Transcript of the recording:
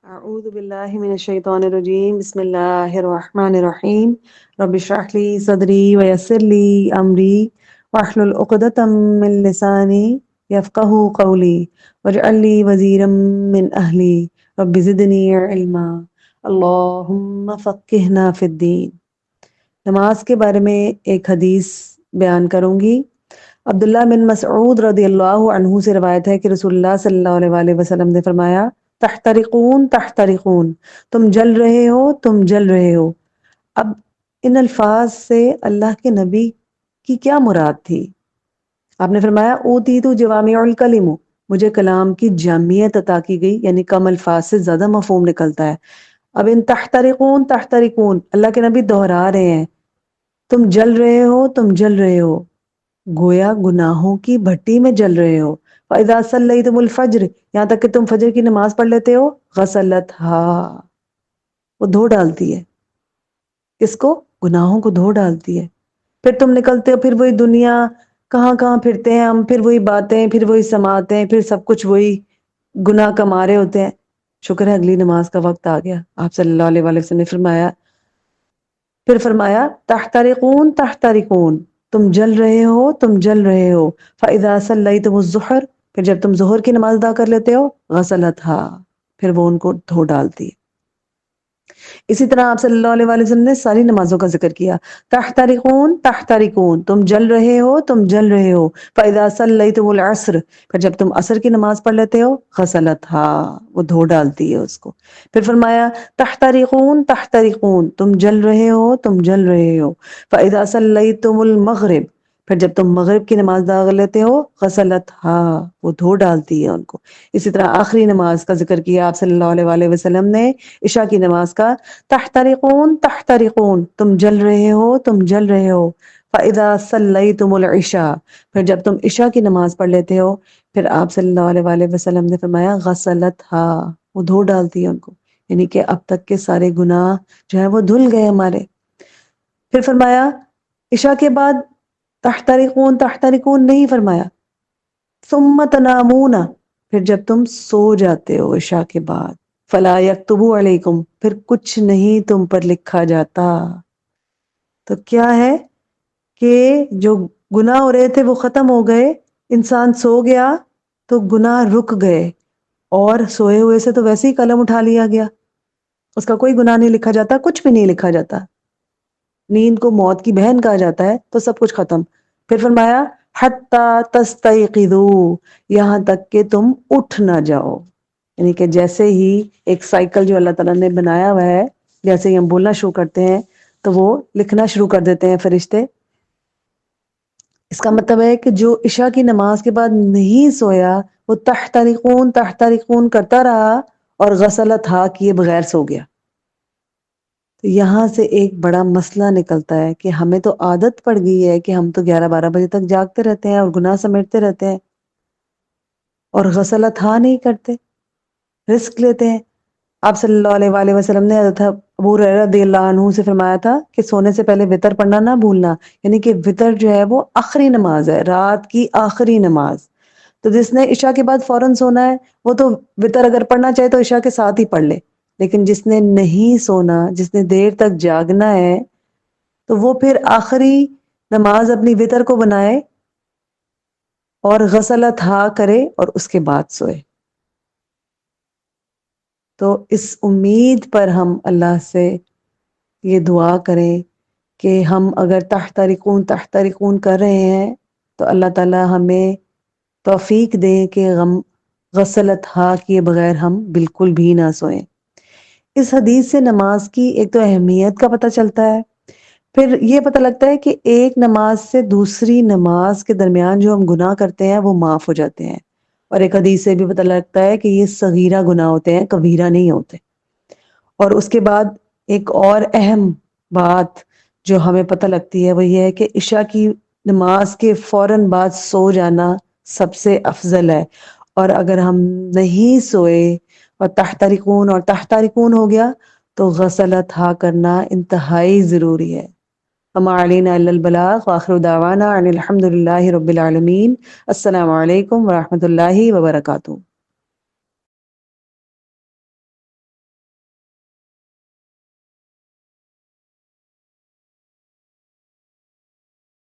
أعوذ بالله من الشيطان الرجيم بسم الله الرحمن الرحيم رب اشرح لي صدري ويسر لي أمري واحلل عقدة من لساني يفقه قولي واجعل لي وزيرا من أهلي رب زدني علما اللهم فقهنا في الدين۔ نماز کے بارے میں ایک حدیث بیان کروں گی۔ عبداللہ بن مسعود رضی اللہ عنہ سے روایت ہے کہ رسول اللہ صلی اللہ علیہ وآلہ وسلم نے فرمایا، تحترقون تحترقون، تم جل رہے ہو، تم جل رہے ہو۔ اب ان الفاظ سے اللہ کے نبی کی کیا مراد تھی؟ آپ نے فرمایا، اوتیتو جوامع الکلم، مجھے کلام کی جامعیت عطا کی گئی، یعنی کم الفاظ سے زیادہ مفہوم نکلتا ہے۔ اب ان تحترقون تحترقون، اللہ کے نبی دہرا رہے ہیں، تم جل رہے ہو، تم جل رہے ہو، گویا گناہوں کی بھٹی میں جل رہے ہو۔ فَإِذَا صَلَّيْتُمُ الْفَجْرَ، یہاں تک کہ تم فجر کی نماز پڑھ لیتے ہو، غسلتھا، وہ دھو ڈالتی ہے، کس کو؟ گناہوں کو دھو ڈالتی ہے۔ پھر تم نکلتے ہو، پھر وہی دنیا، کہاں کہاں پھرتے ہیں ہم، پھر وہی باتیں، پھر وہی سماعتیں، پھر سب کچھ وہی گناہ کما رہے ہوتے ہیں۔ شکر ہے اگلی نماز کا وقت آ گیا۔ آپ صلی اللہ علیہ وآلہ وسلم نے فرمایا تحترقون تحترقون، تم جل رہے ہو، تم جل رہے ہو۔ فَإِذَا صَلَّيْتُمُ الظُّهْرَ، پھر جب تم ظہر کی نماز ادا کر لیتے ہو، غسلتھا، پھر وہ ان کو دھو ڈالتی ہے۔ اسی طرح آپ صلی اللہ علیہ وآلہ وسلم نے ساری نمازوں کا ذکر کیا، تحترقون تحترقون، تم جل رہے ہو، تم جل رہے ہو۔ فَإِذَا صَلَّيْتُمُ الْعَصْرَ، پھر جب تم عصر کی نماز پڑھ لیتے ہو، غسلتھا، وہ دھو ڈالتی ہے اس کو۔ پھر فرمایا تحترقون تحترقون، تم جل رہے ہو، تم جل رہے ہو۔ فَإِذَا صَلَّيْتُمُ الْمَغْرِبَ، پھر جب تم مغرب کی نماز ادا کر لیتے ہو، غسلتھا، وہ دھو ڈالتی ہے ان کو۔ اسی طرح آخری نماز کا ذکر کیا آپ صلی اللہ علیہ وآلہ وسلم نے، عشاء کی نماز کا، تحترقون تحترقون، تم جل رہے ہو، تم جل رہے ہو۔ فَإِذَا صَلَّيْتُمُ الْعِشَاءَ، پھر جب تم عشاء کی نماز پڑھ لیتے ہو، پھر آپ صلی اللہ علیہ وآلہ وسلم نے فرمایا غسلتھا، وہ دھو ڈالتی ہے ان کو، یعنی کہ اب تک کے سارے گناہ جو ہے وہ دھل گئے ہمارے۔ پھر فرمایا عشاء کے بعد تحترقون تحترقون نہیں فرمایا، ثم تنامون، پھر جب تم سو جاتے ہو عشاء کے بعد، فلا یکتب علیکم، پھر کچھ نہیں تم پر لکھا جاتا۔ تو کیا ہے کہ جو گناہ ہو رہے تھے وہ ختم ہو گئے، انسان سو گیا تو گناہ رک گئے، اور سوئے ہوئے سے تو ویسے ہی قلم اٹھا لیا گیا، اس کا کوئی گناہ نہیں لکھا جاتا، کچھ بھی نہیں لکھا جاتا۔ نیند کو موت کی بہن کہا جاتا ہے، تو سب کچھ ختم۔ پھر فرمایا حتی تستیقظوا، یہاں تک کہ تم اٹھ نہ جاؤ، یعنی کہ جیسے ہی ایک سائیکل جو اللہ تعالیٰ نے بنایا ہوا ہے، جیسے ہی ہم بولنا شروع کرتے ہیں تو وہ لکھنا شروع کر دیتے ہیں فرشتے۔ اس کا مطلب ہے کہ جو عشاء کی نماز کے بعد نہیں سویا، وہ تحترقون تحترقون کرتا رہا اور غسلتھا کیے بغیر سو گیا۔ تو یہاں سے ایک بڑا مسئلہ نکلتا ہے کہ ہمیں تو عادت پڑ گئی ہے کہ ہم تو 11-12 بجے تک جاگتے رہتے ہیں اور گناہ سمیٹتے رہتے ہیں، اور غسلتھا نہیں کرتے، رسک لیتے ہیں۔ آپ صلی اللہ علیہ وآلہ وسلم نے حضرت ابو ہریرہ رضی اللہ عنہ سے فرمایا تھا کہ سونے سے پہلے وتر پڑھنا نہ بھولنا، یعنی کہ وتر جو ہے وہ آخری نماز ہے، رات کی آخری نماز۔ تو جس نے عشاء کے بعد فوراً سونا ہے، وہ تو وتر اگر پڑھنا چاہے تو عشاء کے ساتھ ہی پڑھ لے، لیکن جس نے نہیں سونا، جس نے دیر تک جاگنا ہے، تو وہ پھر آخری نماز اپنی وتر کو بنائے اور غسلتھا کرے اور اس کے بعد سوئے۔ تو اس امید پر ہم اللہ سے یہ دعا کریں کہ ہم اگر تحترقون تحترقون کر رہے ہیں تو اللہ تعالی ہمیں توفیق دے کہ غسلتھا کیے بغیر ہم بالکل بھی نہ سوئیں۔ اس حدیث سے نماز کی ایک تو اہمیت کا پتہ چلتا ہے، پھر یہ پتہ لگتا ہے کہ ایک نماز سے دوسری نماز کے درمیان جو ہم گناہ کرتے ہیں وہ معاف ہو جاتے ہیں، اور ایک حدیث سے بھی پتہ لگتا ہے کہ یہ صغیرہ گناہ ہوتے ہیں، کبیرہ نہیں ہوتے۔ اور اس کے بعد ایک اور اہم بات جو ہمیں پتہ لگتی ہے وہ یہ ہے کہ عشاء کی نماز کے فوراً بعد سو جانا سب سے افضل ہے، اور اگر ہم نہیں سوئے اور تحترقون ہو گیا تو غسلتھا کرنا انتہائی ضروری ہے۔ وما علینا الا البلاغ، وآخر دعوانا ان الحمد للہ رب العالمین۔ السلام علیکم ورحمۃ اللہ وبرکاتہ۔